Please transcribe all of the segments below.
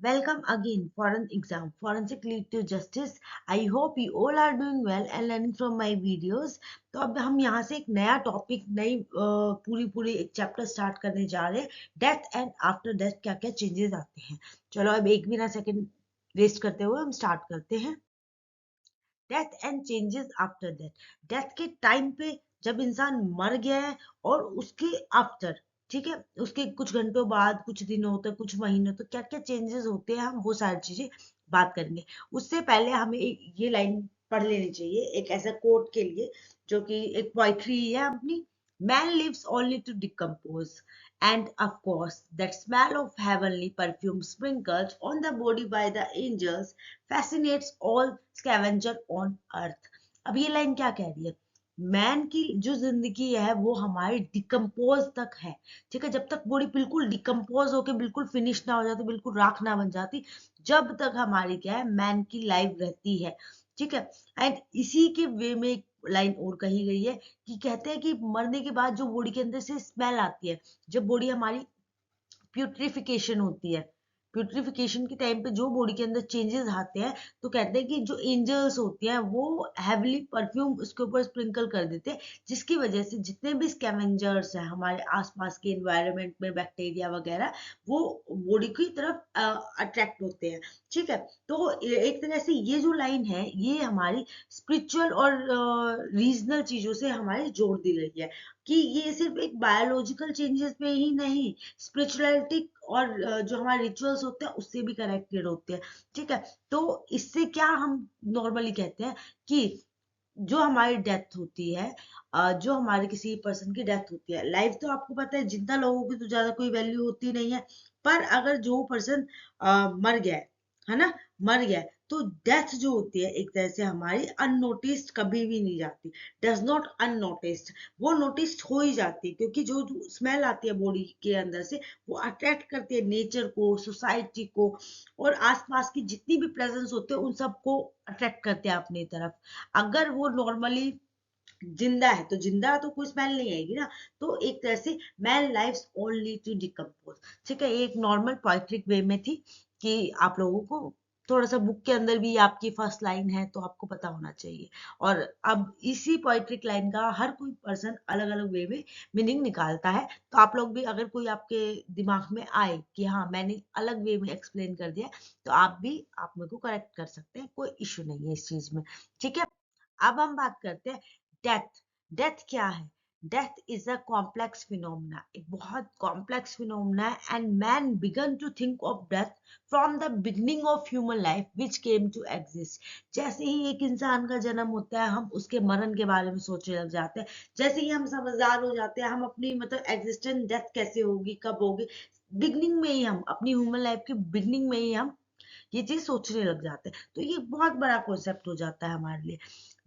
Welcome again for an exam, Forensic Lead to Justice. I hope you all are doing well and learning from my videos. तो अब हम यहाँ से एक नया टॉपिक, नई पूरी एक चैप्टर स्टार्ट करने जा रहे हैं. डेथ एंड आफ्टर डेथ क्या क्या चेंजेस आते हैं. चलो अब एक बिना सेकंड वेस्ट करते हुए हम स्टार्ट करते हैं. Death and changes after death. Death के टाइम पे जब इंसान मर गया है और उसके आफ्टर, ठीक है, उसके कुछ घंटों बाद, कुछ दिनों तक, कुछ महीनों तक क्या क्या चेंजेस होते हैं, हम वो सारी चीजें बात करेंगे. उससे पहले हमें ये लाइन पढ़ लेनी चाहिए एक ऐसा कोट के लिए जो कि एक पोइट्री है अपनी. Man lives only to decompose, and of course that smell of heavenly perfume sprinkled on the body by the angels fascinates all scavenger on earth. अब ये लाइन क्या कह रही है? मैन की जो जिंदगी है वो हमारी डिकम्पोज तक है. ठीक है, जब तक बॉडी बिल्कुल डिकम्पोज होके बिल्कुल फिनिश ना हो जाती, बिल्कुल राख ना बन जाती, जब तक हमारी क्या है, मैन की लाइफ रहती है. ठीक है. एंड इसी के वे में एक लाइन और कही गई है कि कहते हैं कि मरने के बाद जो बॉडी के अंदर से स्मेल आती है, जब बॉडी हमारी प्यूट्रिफिकेशन होती है, प्यूट्रिफिकेशन के टाइम पे जो बॉडी के अंदर चेंजेस आते हैं, तो कहते हैं कि जो एंजल्स होते हैं वो हैवली परफ्यूम उसके ऊपर स्प्रिंकल कर देते हैं, जिसकी वजह से जितने भी स्कैवेंजर्स हैं हमारे आसपास के एनवायरनमेंट में, बैक्टीरिया वगैरह, वो बॉडी की तरफ अट्रैक्ट होते हैं. ठीक है. तो एक तरह से ये जो लाइन है ये हमारी स्पिरिचुअल और रीजनल चीजों से हमारी जोड़ दी गई है कि ये सिर्फ एक बायोलॉजिकल चेंजेस में ही नहीं, स्पिरिचुअलिटी और जो हमारे रिचुअल्स होते हैं उससे भी कनेक्टेड होते हैं. ठीक है. तो इससे क्या हम नॉर्मली कहते हैं कि जो हमारी डेथ होती है, जो हमारे किसी पर्सन की डेथ होती है, लाइफ तो आपको पता है जिंदा लोगों की तो ज्यादा कोई वैल्यू होती नहीं है, पर अगर जो पर्सन मर गया है ना, मर गया है, तो डेथ जो होती है एक तरह से हमारी अननोटिस्ड कभी भी नहीं जाती. डज नॉट अननोटिस्ड, वो नोटिस हो ही जाती है क्योंकि जो स्मेल आती है बॉडी के अंदर से वो अट्रैक्ट करती है नेचर को, सोसाइटी को, और आसपास की जितनी भी प्रेजेंस होते हैं उन सबको अट्रैक्ट करते हैं अपनी तरफ. अगर वो नॉर्मली जिंदा है तो जिंदा तो कोई स्मेल नहीं आएगी ना. तो एक तरह से man lives only to decompose. ठीक है, एक नॉर्मल पोइट्रिक वे में थी कि आप लोगों को थोड़ा सा बुक के अंदर भी आपकी फर्स्ट लाइन है तो आपको पता होना चाहिए. और अब इसी पोइट्रिक लाइन का हर कोई पर्सन अलग अलग वे में मीनिंग निकालता है. तो आप लोग भी अगर कोई आपके दिमाग में आए कि हाँ मैंने अलग वे में एक्सप्लेन कर दिया, तो आप मेरे को करेक्ट कर सकते हैं, कोई इश्यू नहीं है इस चीज में. ठीक है. अब हम बात करते हैं डेथ. डेथ क्या है? Death is a complex phenomena, एक बहुत कॉम्प्लेक्स फिनोमेना है. And man began to think of death from the beginning of human life which came to exist. जैसे ही एक इंसान का जन्म होता है हम उसके मरण के बारे में सोचने लग जाते हैं. जैसे ही हम समझदार हो जाते हैं हम अपनी मतलब एग्जिस्टेंस, डेथ कैसे होगी, कब होगी, बिगनिंग में ही, हम अपनी ह्यूमन लाइफ के बिगनिंग में ही हम ये चीज सोचने लग जाते हैं. तो ये बहुत बड़ा कॉन्सेप्ट हो जाता है हमारे लिए.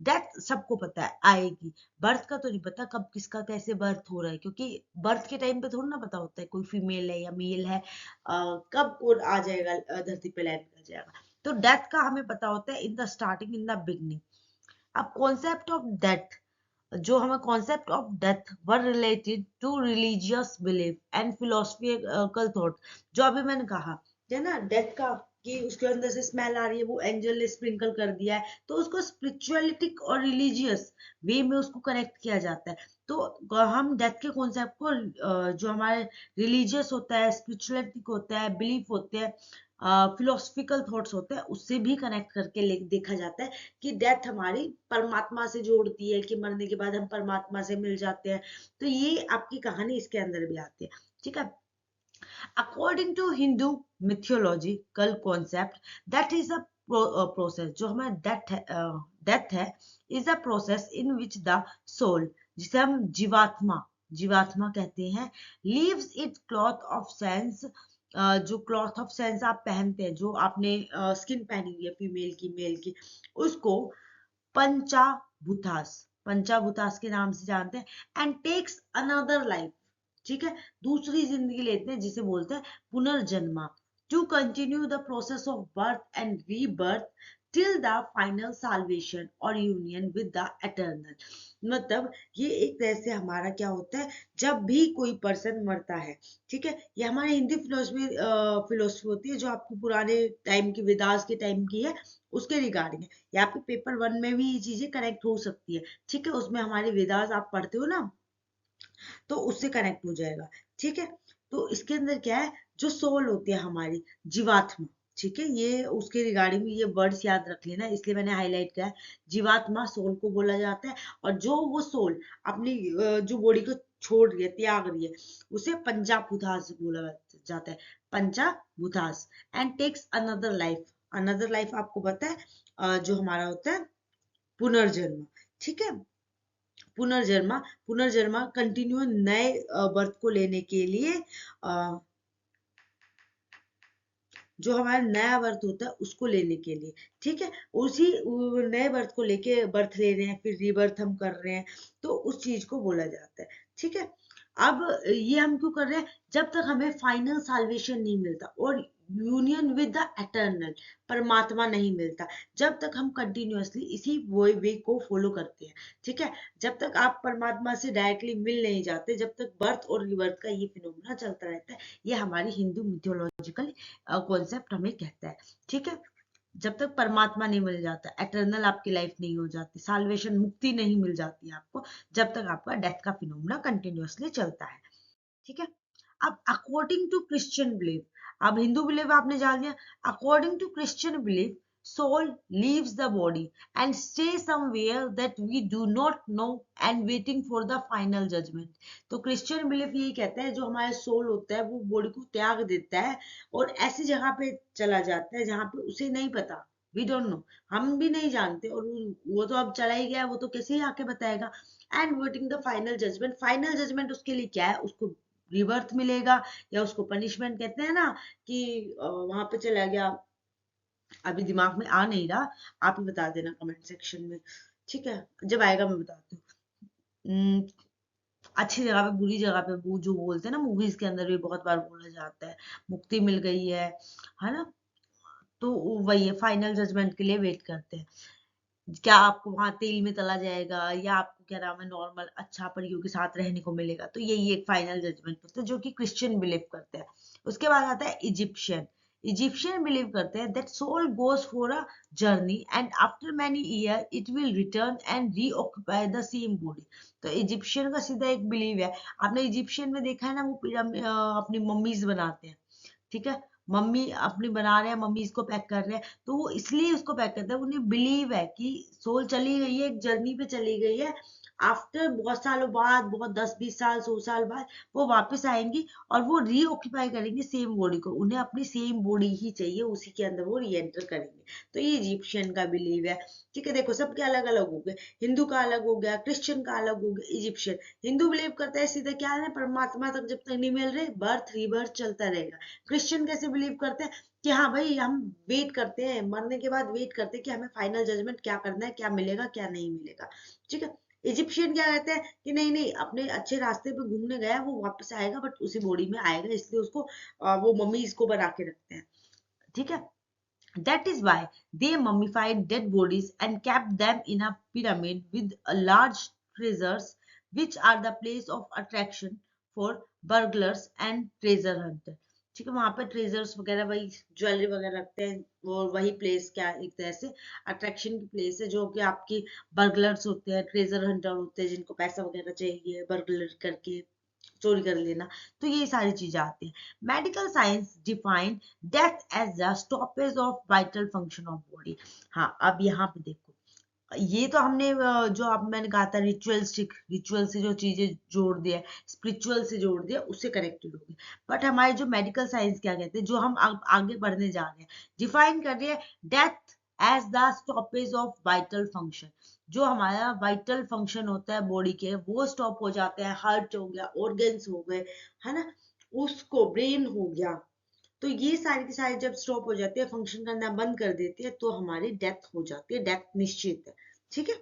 डेथ सबको पता है आएगी, बर्थ का तो नहीं पता कब किसका कैसे बर्थ हो रहा है, क्योंकि बर्थ के टाइम पे थोड़ा ना पता होता है कोई फीमेल है या मेल है, कब कौन आ जाएगा धरती पे लैंड कर जाएगा. तो डेथ का हमें पता होता है in the starting, in the beginning. अब कॉन्सेप्ट ऑफ डेथ, जो हमें concept of death were related to religious belief and philosophical thought, जो अभी मैंने कहा है ना डेथ का, कि उसके अंदर से स्मेल आ रही है, वो एंजल ने स्प्रिंकल कर दिया है, तो उसको स्पिरिचुअलिटिक और रिलीजियस वे में उसको कनेक्ट किया जाता है. तो हम डेथ के कॉन्सेप्ट को जो हमारे रिलीजियस होता है, स्पिरिचुअलिटिक होता है, बिलीफ होते हैं, फिलोसफिकल थॉट्स होते हैं, उससे भी कनेक्ट करके देखा जाता है कि डेथ हमारी परमात्मा से जोड़ती है, कि मरने के बाद हम परमात्मा से मिल जाते हैं. तो ये आपकी कहानी इसके अंदर भी आती है. ठीक है. According to Hindu mythological concept, that is a process, जो हमारा डेथ है, is a process in which the soul, जिसे हम जीवात्मा जीवात्मा कहते हैं, leaves it cloth of sense. जो क्लॉथ ऑफ सेंस आप पहनते हैं, जो आपने स्किन पहनी हुई है फीमेल की, मेल की, उसको पंचाभूतास पंचाभूतास के नाम से जानते हैं. And takes another life. ठीक है, दूसरी जिंदगी लेते हैं जिसे बोलते हैं पुनर्जन्मा, to continue the process of birth and rebirth till the final salvation or union with the eternal। मतलब ये एक तरह से हमारा क्या होता है, जब भी कोई पर्सन मरता है, ठीक है, ये हमारी हिंदी फिलोसफी होती है जो आपकी पुराने टाइम की, वेदास के टाइम की है, उसके रिगार्डिंग है। यहाँ पे पेपर 1 में भी ये चीजें कनेक्ट हो सकती है, ठीक है, उसमें हमारे वेदास आप पढ़ते हो ना, तो उससे कनेक्ट हो जाएगा, ठीक है। तो इसके अंदर क्या है, जो सोल होती है हमारी, जीवात्मा, ठीक है, ये उसके रिगार्डिंग ये वर्ड्स याद रख लेना, इसलिए मैंने हाईलाइट किया है। जीवात्मा सोल को बोला जाता है, और जो वो सोल अपनी जो बॉडी को छोड़ रही है, त्याग रही है, उसे पंचाभूतास बोला जाता है, पंचाभूतास। And takes another life. Another life आपको पता है जो हमारा होता है पुनर्जन्म, ठीक है। पुनर्जन्मा, पुनर्जन्मा कंटिन्यू नए बर्थ को लेने के लिए जो हमारा नया बर्थ होता है उसको लेने के लिए, ठीक है, उसी नए बर्थ को लेके बर्थ ले रहे हैं, फिर रीबर्थ हम कर रहे हैं, तो उस चीज को बोला जाता है, ठीक है। अब ये हम क्यों कर रहे हैं, जब तक हमें फाइनल साल्वेशन नहीं मिलता और यूनियन विद द एटर्नल, परमात्मा नहीं मिलता, जब तक हम कंटिन्यूअसली इसी वे को फॉलो करते हैं, ठीक है, जब तक आप परमात्मा से डायरेक्टली मिल नहीं जाते, जब तक बर्थ और रिबर्थ का ये फिनोमेना चलता रहता है, ये हमारी हिंदू मिथोलॉजिकल कॉन्सेप्ट हमें कहता है, ठीक है। जब तक परमात्मा नहीं मिल जाता, एटर्नल आपकी लाइफ नहीं हो जाती, साल्वेशन, मुक्ति नहीं मिल जाती आपको, जब तक आपका डेथ का फिनोमेना कंटिन्यूअसली चलता है, ठीक है। अब अकॉर्डिंग टू क्रिश्चियन बिलीफ, अब हिंदू बिलीफ आपने जान लिया, according to Christian belief soul leaves the body and stays somewhere that we do not know and waiting for the final judgment। तो क्रिश्चियन बिलीफ यही कहता है जो हमारा सोल होता है वो बॉडी को त्याग देता है और ऐसी जगह पे चला जाता है जहां पे उसे नहीं पता, वी डोंट नो, हम भी नहीं जानते, और वो तो अब चला ही गया, वो तो कैसे ही आके बताएगा। And waiting the final judgement, final judgement उसके लिए क्या है, उसको रिबर्थ मिलेगा, या उसको पनिशमेंट कहते हैं ना, कि वहां पे चला गया, अभी दिमाग में आ नहीं रहा, आप ही बता देना कमेंट सेक्शन में, ठीक है, जब आएगा मैं बताती हूँ। अच्छी जगह पे बुरी जगह पे, वो जो बोलते हैं ना मूवीज के अंदर भी बहुत बार बोला जाता है, मुक्ति मिल गई है ना, तो वही है, फाइनल जजमेंट के लिए वेट करते हैं, क्या आपको वहां तेल में तला जाएगा, या आपको क्या नाम है नॉर्मल अच्छा परियों के साथ रहने को मिलेगा, तो यही एक फाइनल जजमेंट होता है जो कि क्रिश्चियन बिलीव करते हैं। उसके बाद आता है इजिप्शियन। इजिप्शियन बिलीव करते हैं that soul goes for a journey and after many year it will return and reoccupy the same body. तो इजिप्शियन का सीधा एक बिलीव है, आपने इजिप्शियन में देखा है ना, वो अपनी मम्मीज बनाते हैं, ठीक है, मम्मी अपनी बना रहे हैं, मम्मी इसको पैक कर रहे हैं, तो वो इसलिए उसको पैक करते हैं, उन्हें बिलीव है कि सोल चली गई है, एक जर्नी पे चली गई है, आफ्टर बहुत सालों बाद, बहुत 10-20 साल 100 साल बाद वो वापस आएंगी और वो रीऑक्यूपाई करेंगे सेम बॉडी को, उन्हें अपनी सेम बॉडी ही चाहिए, उसी के अंदर वो री एंटर करेंगे। तो ये इजिप्शियन का बिलीव है, ठीक है। देखो सबके अलग अलग हो गए, हिंदू का अलग हो गया, क्रिश्चियन का अलग हो गया, इजिप्शियन। हिंदू बिलीव करता है सीधा क्या है, परमात्मा तक जब तक नहीं मिल रहे बर्थ रीबर्थ चलता रहेगा। क्रिश्चियन कैसे बिलीव करते हैं कि हाँ भाई हम वेट करते हैं, मरने के बाद वेट करते हैं कि हमें फाइनल जजमेंट क्या करना है, क्या मिलेगा क्या नहीं मिलेगा, ठीक है। इजिप्शियन क्या कहते हैं कि नहीं नहीं, अपने अच्छे रास्ते पे घूमने गया, वो वापस आएगा बट उसी बॉडी में आएगा, इसलिए उसको वो मम्मी इसको बना के रखते हैं, ठीक है। That is why they mummified dead bodies and kept them in a pyramid with a large treasures, which are the place of attraction for burglars and treasure hunter। ठीक है, वहां पे ट्रेजर्स वगैरह, वही ज्वेलरी वगैरह रखते हैं, और वही प्लेस क्या एक तरह से अट्रैक्शन की प्लेस है, जो कि आपकी बर्गलर्स होते हैं, ट्रेजर हंटर होते हैं, जिनको पैसा वगैरह चाहिए बर्गलर करके चोरी कर लेना, तो ये सारी चीजें आती हैं। Medical science define death as the stoppage of vital function of body. हाँ, अब यहाँ पे देखो, ये तो हमने जो अब मैंने कहा था रिचुअलिस्टिक, रिचुअल से जो चीजें जोड़ दिया, स्पिरिचुअल से जोड़ दिया, उससे कनेक्टेड होगी। बट हमारे जो मेडिकल साइंस क्या कहते हैं, जो हम आगे बढ़ने जा रहे हैं, डिफाइन कर रही है death as the stoppage of vital function. जो हमारा वाइटल फंक्शन होता है बॉडी के, वो स्टॉप हो जाते हैं, हार्ट हो गया, ऑर्गन्स हो गए, है ना, उसको ब्रेन हो गया, तो ये सारी की सारी जब स्टॉप हो जाती है, फंक्शन करना बंद कर देती है, तो हमारी डेथ हो जाती है, डेथ निश्चित है, ठीक है।